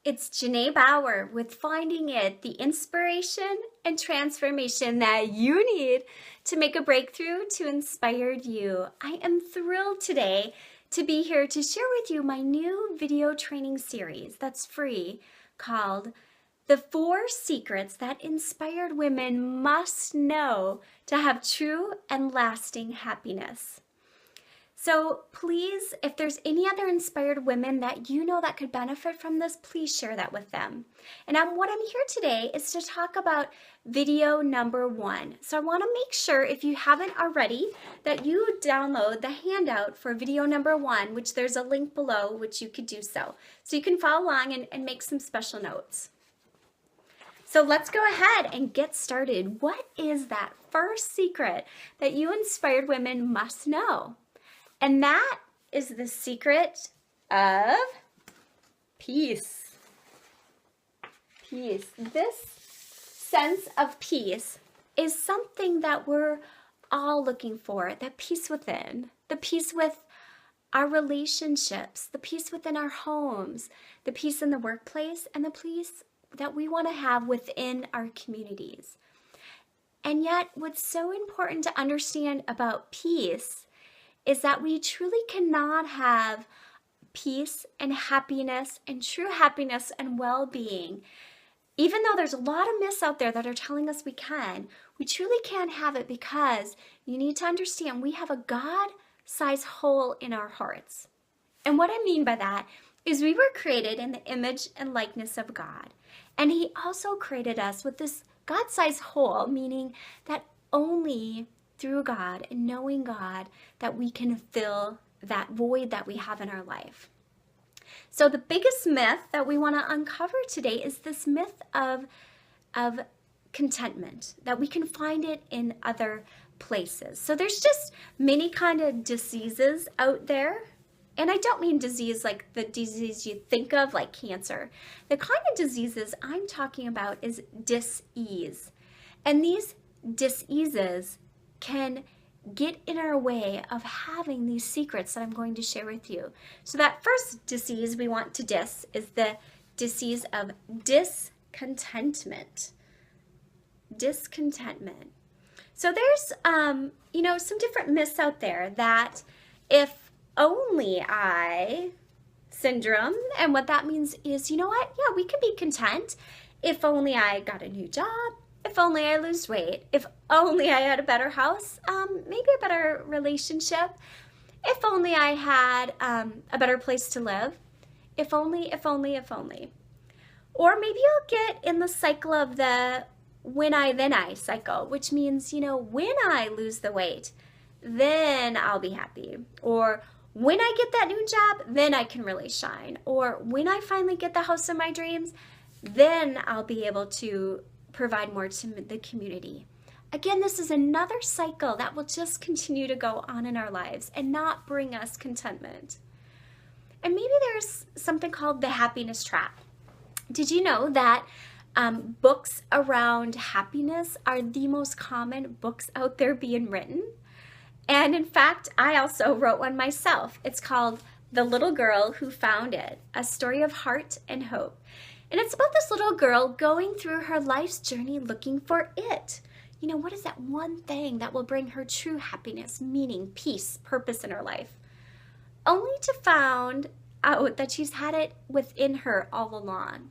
It's Janae Bauer with Finding It, the inspiration and transformation that you need to make a breakthrough to inspire you. I am thrilled today to be here to share with you my new video training series that's free called The 4 Secrets That Inspired Women Must Know to Have True and Lasting Happiness. So please, if there's any other inspired women that you know that could benefit from this, please share that with them. And what I'm here today is to talk about video number 1. So I want to make sure, if you haven't already, that you download the handout for video number 1, which there's a link below, which you could do so. So you can follow along and make some special notes. So let's go ahead and get started. What is that first secret that you inspired women must know? And that is the secret of peace. Peace. This sense of peace is something that we're all looking for. That peace within, the peace with our relationships, the peace within our homes, the peace in the workplace, and the peace that we want to have within our communities. And yet, what's so important to understand about peace is that we truly cannot have peace and happiness and true happiness and well-being. Even though there's a lot of myths out there that are telling us we truly can't have it, because you need to understand we have a God-sized hole in our hearts. And what I mean by that is we were created in the image and likeness of God. And He also created us with this God-sized hole, meaning that only through God and knowing God that we can fill that void that we have in our life. So the biggest myth that we want to uncover today is this myth of contentment, that we can find it in other places. So there's just many kind of diseases out there. And I don't mean disease like the disease you think of, like cancer. The kind of diseases I'm talking about is dis-ease. And these dis-eases can get in our way of having these secrets that I'm going to share with you. So that first disease we want to is the disease of discontentment. Discontentment. So there's, some different myths out there that if only I syndrome, and what that means is, yeah, we can be content if only I got a new job, if only I lose weight, if only I had a better house, maybe a better relationship, if only I had a better place to live, if only. Or maybe I'll get in the cycle of the when I, then I cycle, which means, when I lose the weight, then I'll be happy. Or when I get that new job, then I can really shine. Or when I finally get the house of my dreams, then I'll be able to provide more to the community. Again, this is another cycle that will just continue to go on in our lives and not bring us contentment. And maybe there's something called the happiness trap. Did you know that books around happiness are the most common books out there being written? And in fact, I also wrote one myself. It's called The Little Girl Who Found It, A Story of Heart and Hope. And it's about this little girl going through her life's journey looking for it. What is that one thing that will bring her true happiness, meaning, peace, purpose in her life? Only to find out that she's had it within her all along.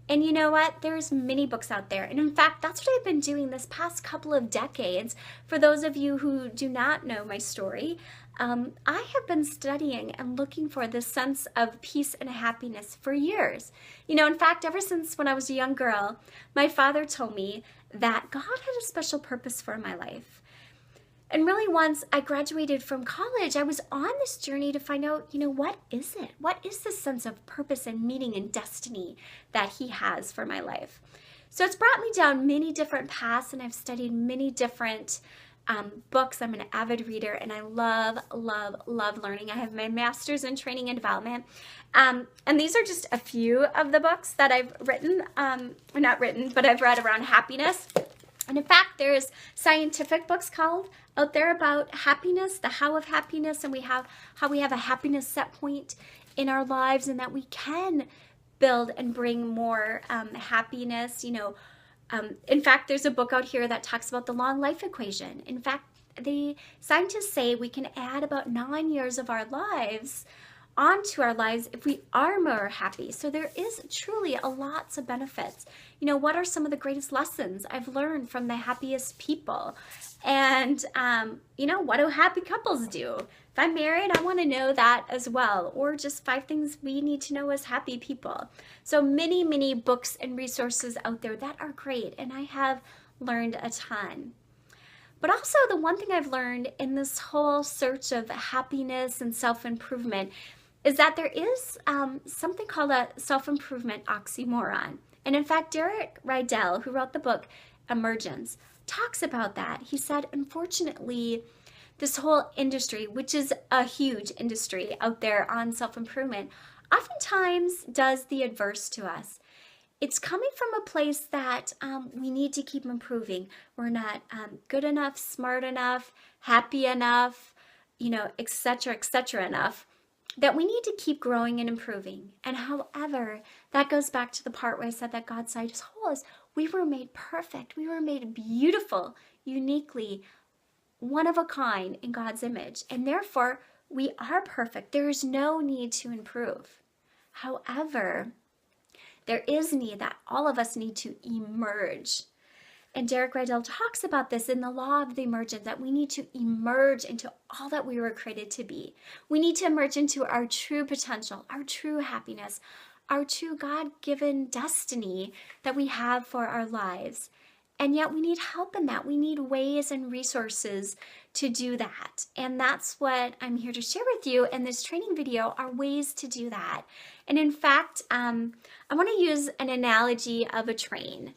And you know what? There's many books out there. And in fact, that's what I've been doing this past couple of decades. For those of you who do not know my story, I have been studying and looking for this sense of peace and happiness for years. In fact, ever since when I was a young girl, my father told me that God had a special purpose for my life. And really, once I graduated from college, I was on this journey to find out, what is it? What is this sense of purpose and meaning and destiny that He has for my life? So it's brought me down many different paths, and I've studied many different books. I'm an avid reader, and I love learning. I have my master's in training and development. And these are just a few of the books that I've written, not written, but I've read around happiness. And in fact, there's scientific books out there about happiness, the how of happiness, and how we have a happiness set point in our lives, and that we can build and bring more happiness. In fact, there's a book out here that talks about the long life equation. In fact, the scientists say we can add about 9 years of our lives onto our lives if we are more happy. So there is truly a lots of benefits. What are some of the greatest lessons I've learned from the happiest people? And, what do happy couples do? If I'm married, I want to know that as well. Or just 5 things we need to know as happy people. So many, many books and resources out there that are great. And I have learned a ton. But also the one thing I've learned in this whole search of happiness and self-improvement is that there is something called a self-improvement oxymoron. And in fact, Derek Rydell, who wrote the book Emergence, talks about that. He said, unfortunately, this whole industry, which is a huge industry out there on self-improvement, oftentimes does the adverse to us. It's coming from a place that we need to keep improving. We're not good enough, smart enough, happy enough, etc., enough, that we need to keep growing and improving. And however, that goes back to the part where I said that God's sight is whole, is we were made perfect. We were made beautiful, uniquely, one of a kind in God's image. And therefore, we are perfect. There is no need to improve. However, there is need that all of us need to emerge. And Derek Rydell talks about this in the law of the emergence, that we need to emerge into all that we were created to be. We need to emerge into our true potential, our true happiness, our true God-given destiny that we have for our lives. And yet we need help in that. We need ways and resources to do that. And that's what I'm here to share with you in this training video, are ways to do that. And in fact, I want to use an analogy of a train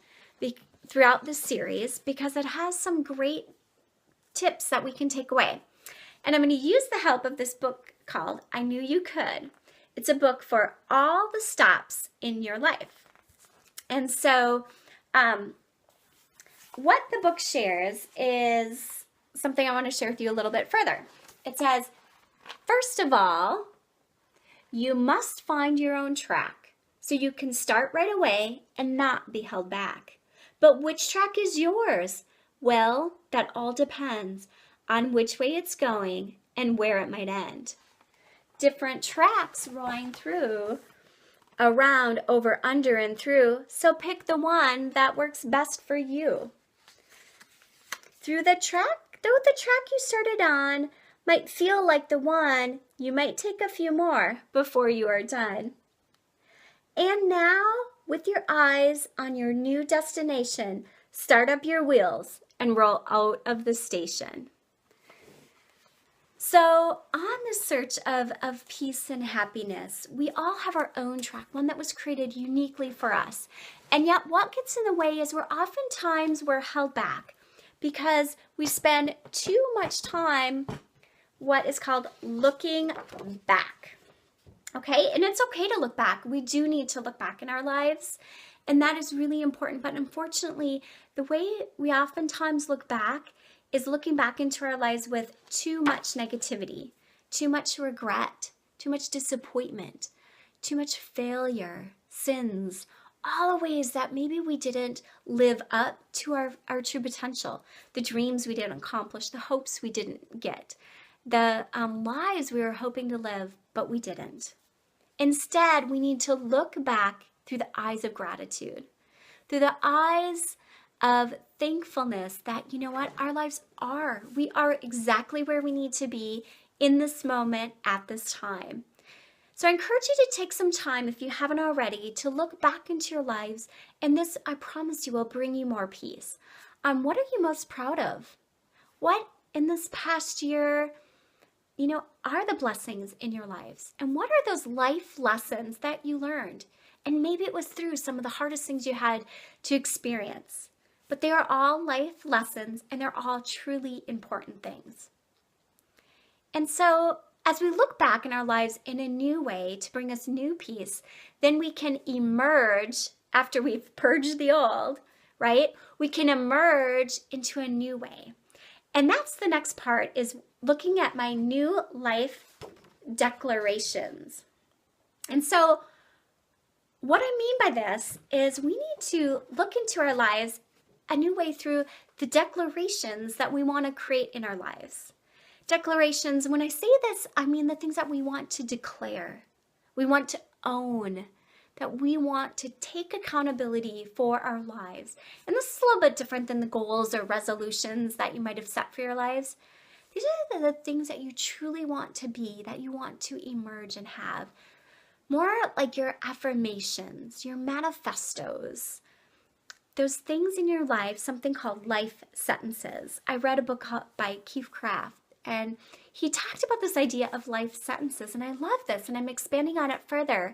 throughout this series because it has some great tips that we can take away. And I'm going to use the help of this book called I Knew You Could. It's a book for all the stops in your life. And so what the book shares is something I want to share with you a little bit further. It says, first of all, you must find your own track so you can start right away and not be held back. But which track is yours? Well, that all depends on which way it's going and where it might end. Different tracks rolling through, around, over, under, and through, so pick the one that works best for you. Though the track you started on might feel like the one, you might take a few more before you are done. And now, with your eyes on your new destination, start up your wheels and roll out of the station. So on the search of peace and happiness, we all have our own track, one that was created uniquely for us. And yet what gets in the way is we're held back because we spend too much time what is called looking back. Okay, and it's okay to look back. We do need to look back in our lives, and that is really important. But unfortunately, the way we oftentimes look back is looking back into our lives with too much negativity, too much regret, too much disappointment, too much failure, sins, all the ways that maybe we didn't live up to our true potential, the dreams we didn't accomplish, the hopes we didn't get, the lives we were hoping to live, but we didn't. Instead, we need to look back through the eyes of gratitude, through the eyes of thankfulness that, you know what, we are exactly where we need to be in this moment at this time. So I encourage you to take some time, if you haven't already, to look back into your lives, and this, I promise you, will bring you more peace. What are you most proud of? What in this past year, are the blessings in your lives? And what are those life lessons that you learned? And maybe it was through some of the hardest things you had to experience. But they are all life lessons, and they're all truly important things. And so as we look back in our lives in a new way to bring us new peace, then we can emerge after we've purged the old, right? We can emerge into a new way. And that's the next part, is looking at my new life declarations. And so What I mean by this is we need to look into our lives a new way through the declarations that we want to create in our lives. Declarations, when I say this, I mean the things that we want to declare. We want to own, that we want to take accountability for our lives. And this is a little bit different than the goals or resolutions that you might have set for your lives. These are the things that you truly want to be, that you want to emerge and have. More like your affirmations, your manifestos, those things in your life, something called life sentences. I read a book by Keith Craft, and he talked about this idea of life sentences, and I love this, and I'm expanding on it further.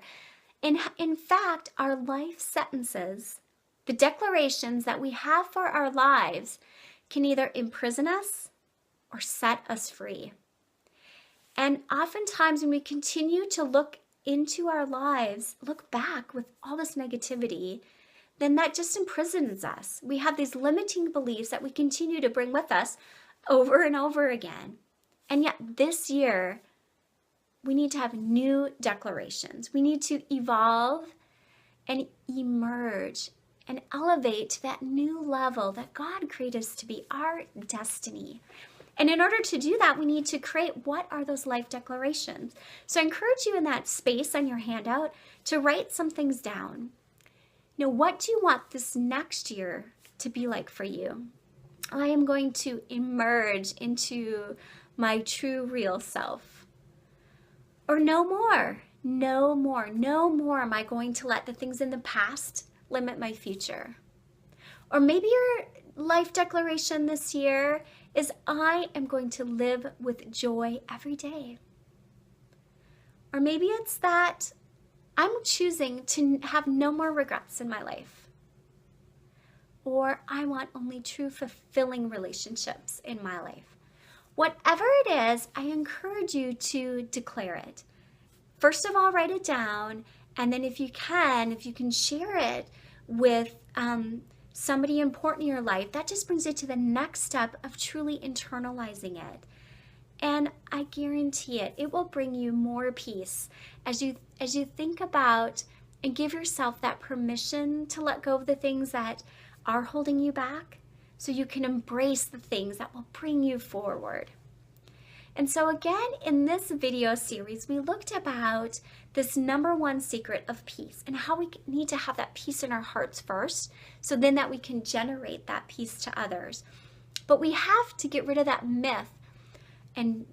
In fact, our life sentences, the declarations that we have for our lives, can either imprison us or set us free. And oftentimes when we continue to look into our lives, look back with all this negativity, then that just imprisons us. We have these limiting beliefs that we continue to bring with us over and over again. And yet this year, we need to have new declarations. We need to evolve and emerge and elevate to that new level that God created us to be, our destiny. And in order to do that, we need to create, what are those life declarations? So I encourage you in that space on your handout to write some things down. You know, what do you want this next year to be like for you? I am going to emerge into my true, real self. Or no more am I going to let the things in the past limit my future. Or maybe your life declaration this year is, I am going to live with joy every day. Or maybe it's that I'm choosing to have no more regrets in my life. Or I want only true fulfilling relationships in my life. Whatever it is, I encourage you to declare it. First of all, write it down, and then if you can share it with somebody important in your life, that just brings it to the next step of truly internalizing it. And I guarantee it will bring you more peace as you think about and give yourself that permission to let go of the things that are holding you back, so you can embrace the things that will bring you forward. And so again, in this video series, we looked about this number one secret of peace and how we need to have that peace in our hearts first, so then that we can generate that peace to others. But we have to get rid of that myth and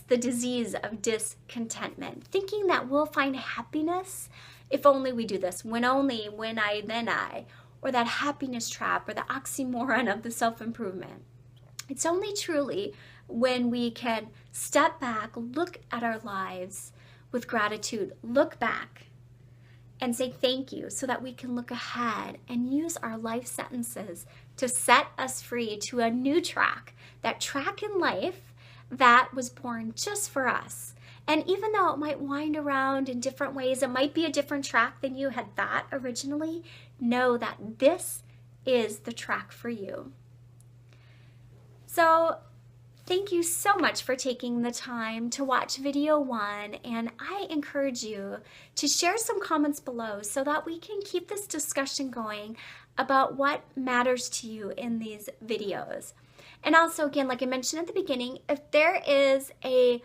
the disease of discontentment, thinking that we'll find happiness if only we do this, when I, then I, or that happiness trap, or the oxymoron of the self-improvement. It's only truly when we can step back, look at our lives with gratitude, look back and say thank you, so that we can look ahead and use our life sentences to set us free to a new track, that track in life that was born just for us. And even though it might wind around in different ways, it might be a different track than you had thought originally, know that this is the track for you. So thank you so much for taking the time to watch video 1, and I encourage you to share some comments below so that we can keep this discussion going about what matters to you in these videos. And also, again, like I mentioned at the beginning, if there is a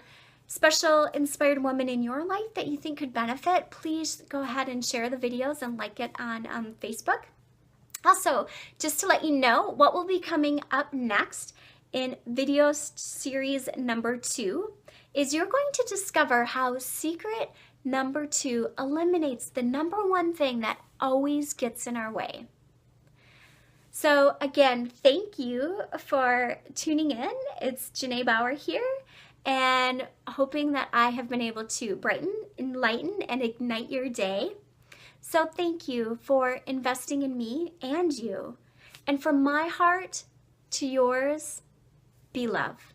special inspired woman in your life that you think could benefit, please go ahead and share the videos and like it on Facebook. Also, just to let you know what will be coming up next in video series number 2 is you're going to discover how secret number 2 eliminates the number one thing that always gets in our way. So again, thank you for tuning in. It's Janae Bauer here, and hoping that I have been able to brighten, enlighten, and ignite your day. So thank you for investing in me and you. And from my heart to yours, be love.